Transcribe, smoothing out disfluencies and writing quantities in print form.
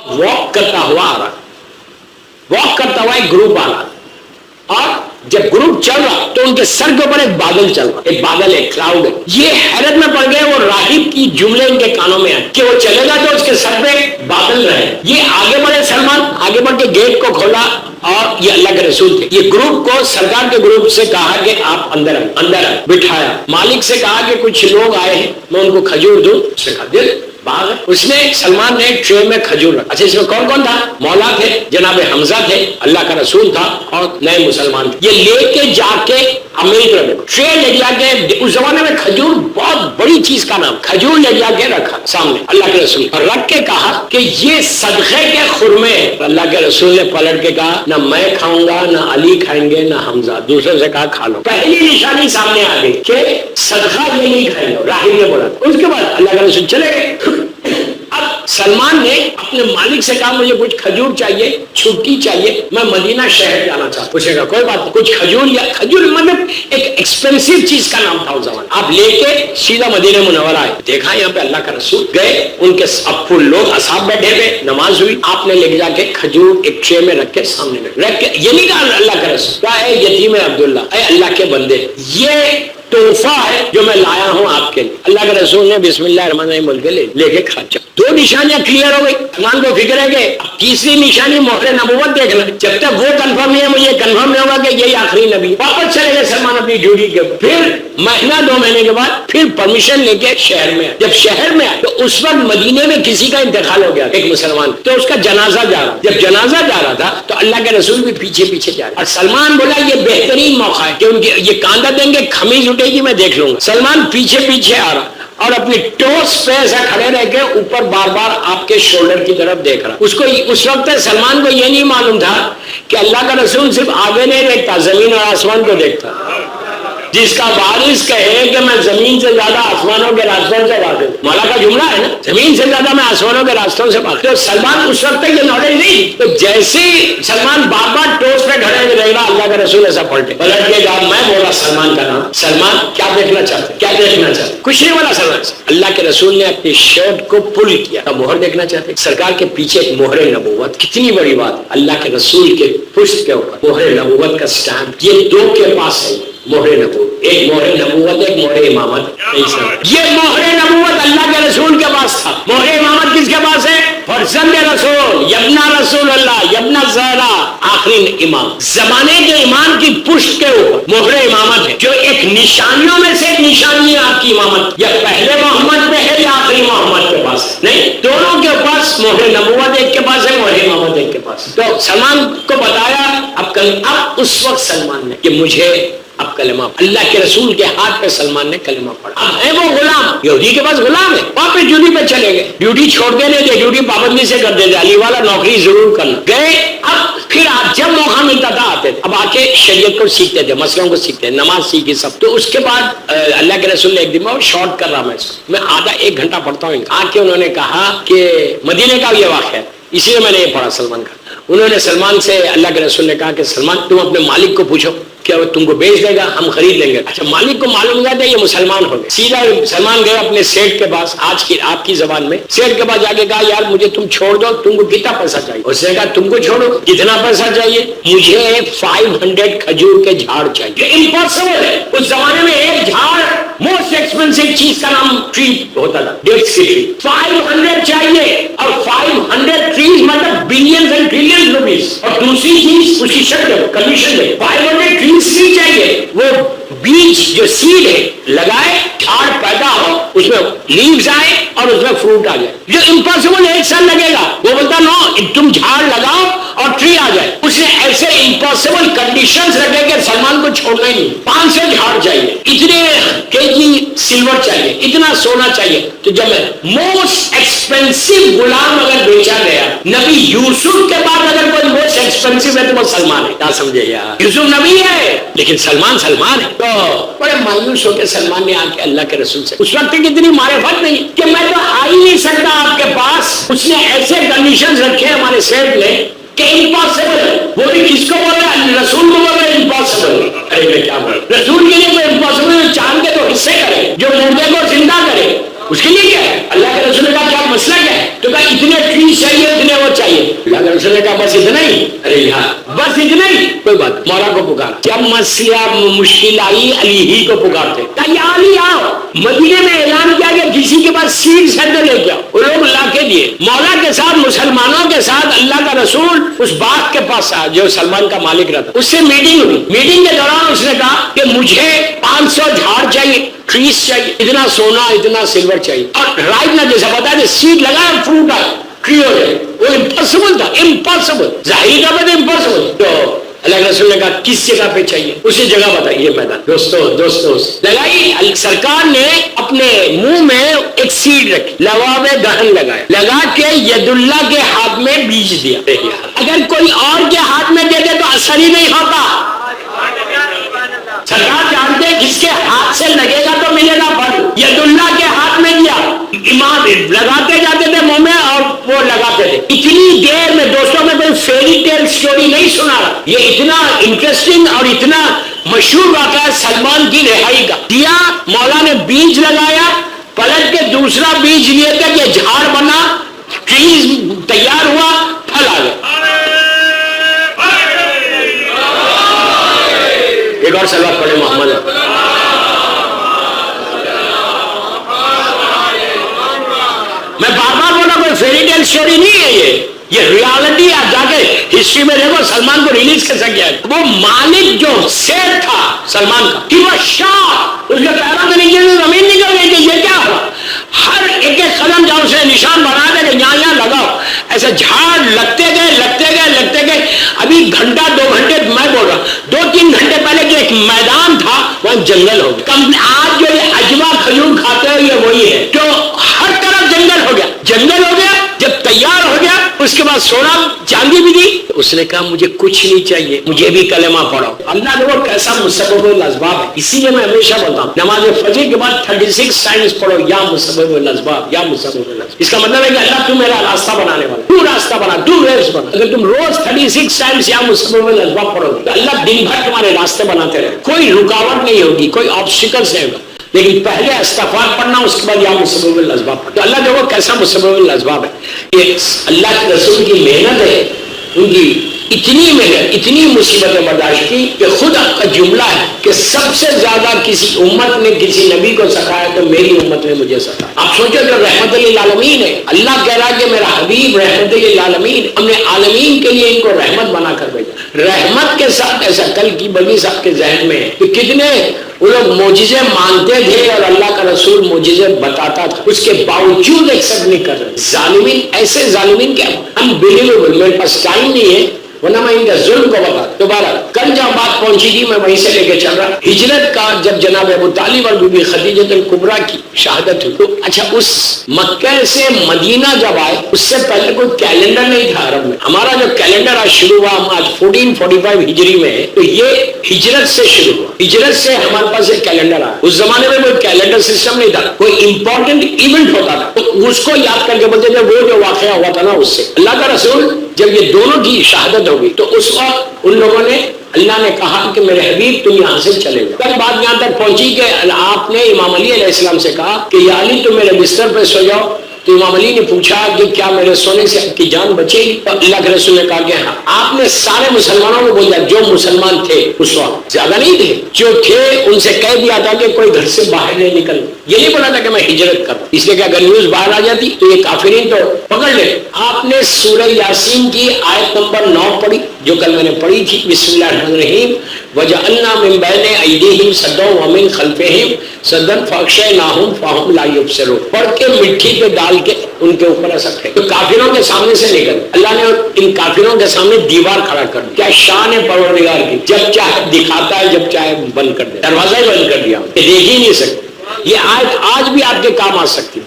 Walk करता हुआ आ रहा, वॉक करता हुआ एक ग्रुप आ रहा, और जब ग्रुप चल रहा तो उनके सर के ऊपर एक बादल चल रहा, एक बादल है, क्लाउड है। ये हैरत में पड़ गए, वो राहिब की जुमले इनके कानों में आए कि वो चलेगा तो उसके सर पे बादल रहे। ये आगे बढ़े, सलमान आगे बढ़ के गेट को खोला, और ये अल्लाह के रसूल थे। ये ग्रुप को, सरकार के ग्रुप से कहा कि आप अंदर आए, अंदर आए, बिठाया। मालिक से कहा कि कुछ लोग आए हैं, मैं उनको खजूर दूं। उसने कहा दिल बाग है। उसने, सलमान ने ट्रे में खजूर रखा। अच्छा, इसमें कौन कौन था? मौला थे, जनाब हमजा थे, अल्लाह का रसूल था, और नए मुसलमान थे। ये लेके जाके अमेरिका में ट्रे ले जाके, उस जमाने में खजूर बहुत बड़ी चीज का नाम, खजूर ले जाके रखा सामने अल्लाह के रसूल, और रख के कहा कि ये सदक़े के खुरमे। अल्लाह के रसूल ने पलट के कहा, ना मैं खाऊंगा, ना अली खाएंगे, ना हमजा। दूसरे से कहा खा लो। पहली निशानी सामने आ गई कि सदका ये नहीं खाएंगे, राहिब ने बोला। उसके बाद अल्लाह के रसूल चले गए। अब सलमान ने अपने मालिक से कहा, मुझे कुछ खजूर चाहिए, छुट्टी चाहिए, मैं मदीना शहर जाना चाहता हूं। पूछेगा कोई बात नहीं, कुछ खजूर, या खजूर मतलब एक एक्सपेंसिव चीज का नाम था उस जमाने। आप लेके सीधा मदीना मुनव्वरा आए, देखा यहाँ पे अल्लाह का रसूल गए, उनके अब फुल लोग असाब बैठे हुए, नमाज हुई। आपने लेके जाके खजूर एक ट्रे में रख के सामने रख के, ये नहीं कहा अल्लाह का रसूल, क्या है यतीम अब्दुल्ला, अल्लाह के बंदे, ये तोहफा है जो मैं लाया हूं आपके लिए। अल्लाह के रसूल ने बिस्मिल्लाह रहमान रहीम बोल के लेके खा। दो निशानियां क्लियर हो गई, सलमान को फिक्र है कि तीसरी निशानी मोहरे नबूवत देखना। जब तक वो कंफर्म नहीं है, मुझे कंफर्म नहीं होगा कि यही आखिरी नबी। वापस चले गए सलमान अपनी ड्यूटी के। फिर महीना 2 महीने के बाद फिर परमिशन लेके शहर में आए। जब शहर में आए तो उस वक्त मदीने में किसी का इंतकाल हो गया, एक मुसलमान, तो उसका जनाजा जा रहा। जब जनाजा जा रहा था तो अल्लाह के रसूल भी पीछे पीछे जा रहे, और सलमान बोला ये बेहतरीन मौका है कि उनके ये कांधा देंगे, खमीज उठेगी, मैं देख लूंगा। सलमान पीछे पीछे आ रहा और अपनी टोस पे ऐसा खड़े रह के ऊपर बार बार आपके शोल्डर की तरफ देख रहा। उसको उस वक्त सलमान को ये नहीं मालूम था कि अल्लाह का रसूल सिर्फ आगे नहीं देखता, जमीन और आसमान को देखता। जिसका बारिश कहे कि मैं जमीन से ज्यादा आसमानों के रास्तों से वाकिफ, मौला का जुमला है ना, जमीन से ज्यादा मैं आसमानों के रास्तों से वाकिफ। तो सलमान उस वक्त ये नॉलेज नहीं। तो जैसे सलमान बार बार टोस पे खड़े रह रहा, अल्लाह का रसूल ऐसा पलट के जब मैं बोला सलमान का नाम, सलमान क्या देखना चाहते, क्या देखना चाहते? कुछ नहीं बोला सलमान। अल्लाह के रसूल ने अपनी शर्ट को पुल किया, मोहर देखना चाहते। सरकार के पीछे एक मोहरे नबूवत, कितनी बड़ी बात, अल्लाह के रसूल के पुष्ट के ऊपर मोहरे नबूवत का स्टैंप। ये दो के पास है मोहरे नबूवत, एक मोहरे नबूवत, एक मोहरे इमामत। ये मोहरे नबूवत अल्लाह के रसूल के पास था। मोहरे इमामत किसके पास है? फरजंद रसूल, यब्ना रसूल अल्लाह, यब्ना ज़हरा, आखिरी इमाम। जमाने के इमाम की पुष्ट के ऊपर मोहरे इमामत है, जो एक निशानियों में से एक निशानी है आपकी इमामत। या पहले मोहम्मद पे है या आखिरी मोहम्मद के पास नहीं, दोनों के पास मोहरे नबूवत एक के पास है, मोहरे इमामत एक के पास। तो सलमान को बताया। अब उस वक्त सलमान ने कि मुझे अब कलमा, अल्लाह के रसूल के हाथ पे सलमान ने कलमा पढ़ा। अब है वो गुलाम, यहूदी के पास गुलाम है। वापस ड्यूटी पे चले गए, ड्यूटी छोड़ते नहीं थे, ड्यूटी पाबंदी से कर देते, अली वाला नौकरी जरूर करना। गए, अब फिर आज जब मौका मिलता था आते थे। अब आके शरीयत को सीखते थे, मसलों को सीखते, नमाज सीखी सब। तो उसके बाद अल्लाह के रसूल ने एक दिन में शॉर्ट कर रहा, मैं आधा 1 घंटा पढ़ता हूँ। आके उन्होंने कहा कि मदीने का ये वाक़या है, इसलिए मैंने ये पढ़ा सलमान का। उन्होंने सलमान से, अल्लाह के रसूल ने कहा कि सलमान तुम अपने मालिक को पूछो क्या वो तुमको बेच देगा, हम खरीद लेंगे। अच्छा, मालिक को मालूम था ये मुसलमान हो गए। सीधा सलमान गए अपने सेठ के पास, आज की आपकी जबान में सेठ के पास जाके कहा यार मुझे तुम छोड़ दो, तुमको कितना पैसा चाहिए? उसने कहा तुमको छोड़ो, कितना पैसा चाहिए? मुझे 500 खजूर के झाड़ चाहिए। इम्पॉसिबल है, उस जमाने में एक झाड़ मोस्ट एक्सपेंसिव चीज का नाम ट्री होता था, डेट्स की ट्री। 500 चाहिए, और 500 ट्रीज मतलब बिलियंस एंड ट्रिलियंस रुपीज। और दूसरी चीज उसकी शक्ल कमीशन में 500 ट्रीज चाहिए। वो बीज जो सीड है लगाए, झाड़ पैदा हो, उसमें लीव्स आए और उसमें फ्रूट आ जाए। जो इम्पॉसिबल 1 साल लगेगा, वो बोलता नो तुम झाड़ लगाओ और ट्री आ जाए। उसने ऐसे इम्पॉसिबल कंडीशंस रखे कि सलमान को छोड़ना ही नहीं। 500 झाड़ चाहिए, इतने केजी सिल्वर चाहिए, इतना सोना चाहिए। तो जब मोस्ट एक्सपेंसिव गुलाम अगर बेचा गया, नबी यूसुफ के बाद अगर कोई मोस्ट एक्सपेंसिव है तो वो सलमान है। क्या समझे यार, यूसुफ नबी है लेकिन सलमान सलमान है। तो बड़े मायूस होकर सलमान ने आके अल्लाह के रसूल से, उस वक्त कितनी मारिफत नहीं कि मैं तो आ ही नहीं सकता आपके पास। उसने ऐसे कंडीशंस रखे हमारे सेठ ने कि इम्पॉसिबल है। वो भी किसको बोल रहा है? रसूल को बोल रहा है इम्पॉसिबल। अरे मैं क्या बोल, रसूल के लिए कोई इम्पॉसिबल चांद के तो हिस्से करे, जो मुर्दे को जिंदा करे, उसके लिए क्या है? अल्लाह के रसूल का क्या मसला क्या है? تو کہا اتنے ٹری چاہیے اتنے وہ چاہیے. اللہ کے رسول نے کہا بس اتنا ہی. ارے یار بس اتنا ہی. کوئی بات. مولا کو پکارا. جب مسئلہ مشکل آئی علی ہی کو پکارتے. کہا یا علی آؤ. مدینے میں اعلان کیا کہ کسی کے پاس سیڈ ہے لے کے آؤ. وہ لوگ لا کے دیے. مولا کے ساتھ مسلمانوں کے ساتھ اللہ کا رسول اس باغ کے پاس آیا جو سلمان کا مالک رہتا. اس سے میٹنگ ہوئی. میٹنگ کے دوران اس نے کہا کہ مجھے 500 جھاڑ چاہیے, ٹریز چاہیے, اتنا سونا اتنا سلور چاہیے, اور رائٹ نہ جیسا پتا ہے سیڈ لگایا فروٹ آیا ٹری ہو جائے. وہ امپاسبل تھا, امپاسبل. ظاہری طور پر امپاسبل. تو اللہ کے رسول نے کہا کس جگہ پہ چاہیے, اسی جگہ بتائیے میدان. دوستو لگائی. سرکار نے اپنے منہ میں ایک سیڈ رکھی, لواب دہن لگایا, لگا کے ید اللہ کے ہاتھ میں بیج دیا. اگر کوئی اور کے ہاتھ میں دے دے تو اثر ہی نہیں ہوتا. سرکار جانتے جس کے ہاتھ سے لگے گا تو ملے گا پھل. ید اللہ کے ہاتھ میں دیا. امام لگاتے جاتے تھے منہ میں اور وہ لگاتے تھے. اتنی دیر میں دوستوں میں کوئی فیری ٹیل سٹوری نہیں سنا رہا. یہ اتنا انٹرسٹنگ اور اتنا مشہور واقعہ ہے سلمان کی رہائی کا. دیا, مولا نے بیج لگایا, پلٹ کے دوسرا بیج لیے تھے کہ جھاڑ بنا, ٹریز تیار ہوا, پھل آ گیا. ایک اور سلوات پڑھے محمد. میں بار بار بولا کوئی فیری ٹیل اسٹوری نہیں ہے, یہ ریالٹی. آپ جا کے ہسٹری میں دیکھو سلمان کو ریلیز کیسا کیا ہے. وہ مالک جو سیٹ تھا سلمان کا, کہ وہ شاہ اس کے پیروں کے نیچے سے زمین نکل گئی کہ یہ کیا ہوا. ہر ایک ایک قدم جاؤ اسے نشان بنا دے کہ یہاں لگاؤ. ایسے جھاڑ لگتے گئے. ابھی گھنٹہ 2 گھنٹے میں بول رہا, 2-3 گھنٹے پہلے جو ایک میدان تھا وہاں جنگل ہو گیا. آج جو یہ اجوا کھجور کھاتے ہو یہ وہی ہے. تو ہر طرف جنگل ہو گیا. جب تیار ہو گیا اس کے بعد سونا چاندی بھی دی. اس نے کہا مجھے کچھ نہیں چاہیے, مجھے بھی کلمہ پڑھو. اللہ نے وہ کیسا مسبب الاسباب ہے. اسی لیے میں ہمیشہ بولتا ہوں نماز فجر کے بعد 36 ٹائمز پڑھو یا مسبب الاسباب, یا مسبب الاسباب. اس کا مطلب ہے کہ اللہ تو میرا راستہ بنانے والا, تو راستہ بنا, تو ریس بنا. اگر تم روز 36 ٹائمز یا مسبب الاسباب پڑھو تو اللہ دن بھر تمہارے راستے بناتے رہے. کوئی رکاوٹ نہیں ہوگی, کوئی آبسٹیکلس نہیں ہوگا. لیکن پہلے استغفار پڑھنا, اس کے بعد یا مسبب الاسباب پڑھنا. تو اللہ دیکھو کیسا مسبب الاسباب ہے. یہ اللہ کے رسول کی محنت ہے, ان کی اتنی محنت, اتنی مصیبتیں برداشت کی کہ خود آپ کا جملہ ہے کہ سب سے زیادہ کسی امت نے کسی نبی کو سکھایا تو میری امت نے مجھے سکھایا. آپ سوچو جو رحمت للعالمین ہے, اللہ کہہ رہا ہے کہ میرا حبیب رحمت للعالمین, ہم نے عالمین کے لیے ان کو رحمت بنا کر بھیجا. رحمت کے ساتھ ایسا کل کی بنی صاحب کے ذہن میں ہے کہ کتنے وہ لوگ معجزے مانتے تھے اور اللہ کا رسول معجزے بتاتا تھا, اس کے باوجود ایکسپٹ نہیں کر رہے. ظالمین, ایسے ظالمین کیا انبلیویبل. میرے پاس ٹائم نہیں ہے ورنہ میں ان کا ظلم کو بتا. دوبارہ کل جہاں بات پہنچی تھی میں وہیں سے لے کے چل رہا. ہجرت کا جب جناب ابو طالب اور بی بی خدیجہ الکبریٰ کی شہادت ہوئی تو اچھا اس مکہ سے مدینہ جب آئے اس سے پہلے کوئی کیلنڈر نہیں تھا عرب میں. ہمارا جو کیلنڈر آج شروع ہوا, ہم آج 1445 ہجری میں ہے, تو یہ ہجرت سے شروع ہوا. ہجرت سے ہمارے پاس ایک کیلنڈر آیا. اس زمانے میں کوئی کیلنڈر سسٹم نہیں تھا. کوئی امپورٹنٹ ایونٹ ہوتا تھا تو اس کو یاد کر کے بولتے تھے وہ جو واقعہ ہوا تھا نا اس سے. اللہ کا رسول جب یہ دونوں کی شہادت ہوگی تو اس وقت ان لوگوں نے, اللہ نے کہا کہ میرے حبیب تم یہاں سے چلے جاؤ. کل بات یہاں تک پہنچی کہ آپ نے امام علی علیہ السلام سے کہا کہ یا علی تم میرے بستر پہ سو جاؤ. تو امام علی نے پوچھا کہ کیا میرے سونے سے آپ کی جان بچے گی؟ تو اللہ کے رسول نے کہا کہ ہاں. آپ نے سارے مسلمانوں کو بول دیا جو مسلمان تھے اس وقت, زیادہ نہیں تھے, جو تھے ان سے کہہ دیا تھا کہ کوئی گھر سے باہر نہیں نکل. یہ نہیں بولا تھا کہ میں ہجرت کروں, اس لیے کہ اگر نیوز باہر آ جاتی تو یہ کافرین تو پکڑ لے. آپ نے سورہ یاسین کی آیت نمبر 9 پڑھی جو کل میں نے پڑھی تھی, بسم اللہ الرحمن الرحیم وجعلنا من بین ایدیہم سدا ومن خلفہم سدا فاغشیناہم فہم لا یبصرون. پڑھ کے مٹی پہ ڈال کے ان کے اوپر ایسا پھینک, تو کافروں کے سامنے سے نکل. اللہ نے ان کافروں کے سامنے دیوار کھڑا کر دی. کیا شان ہے پروردگار کی, جب چاہے دکھاتا ہے جب چاہے بند کر دے. دروازہ ہی بند کر دیا, دیکھ ہی نہیں سکتے. یہ آیت آج بھی آپ کے کام آ سکتی.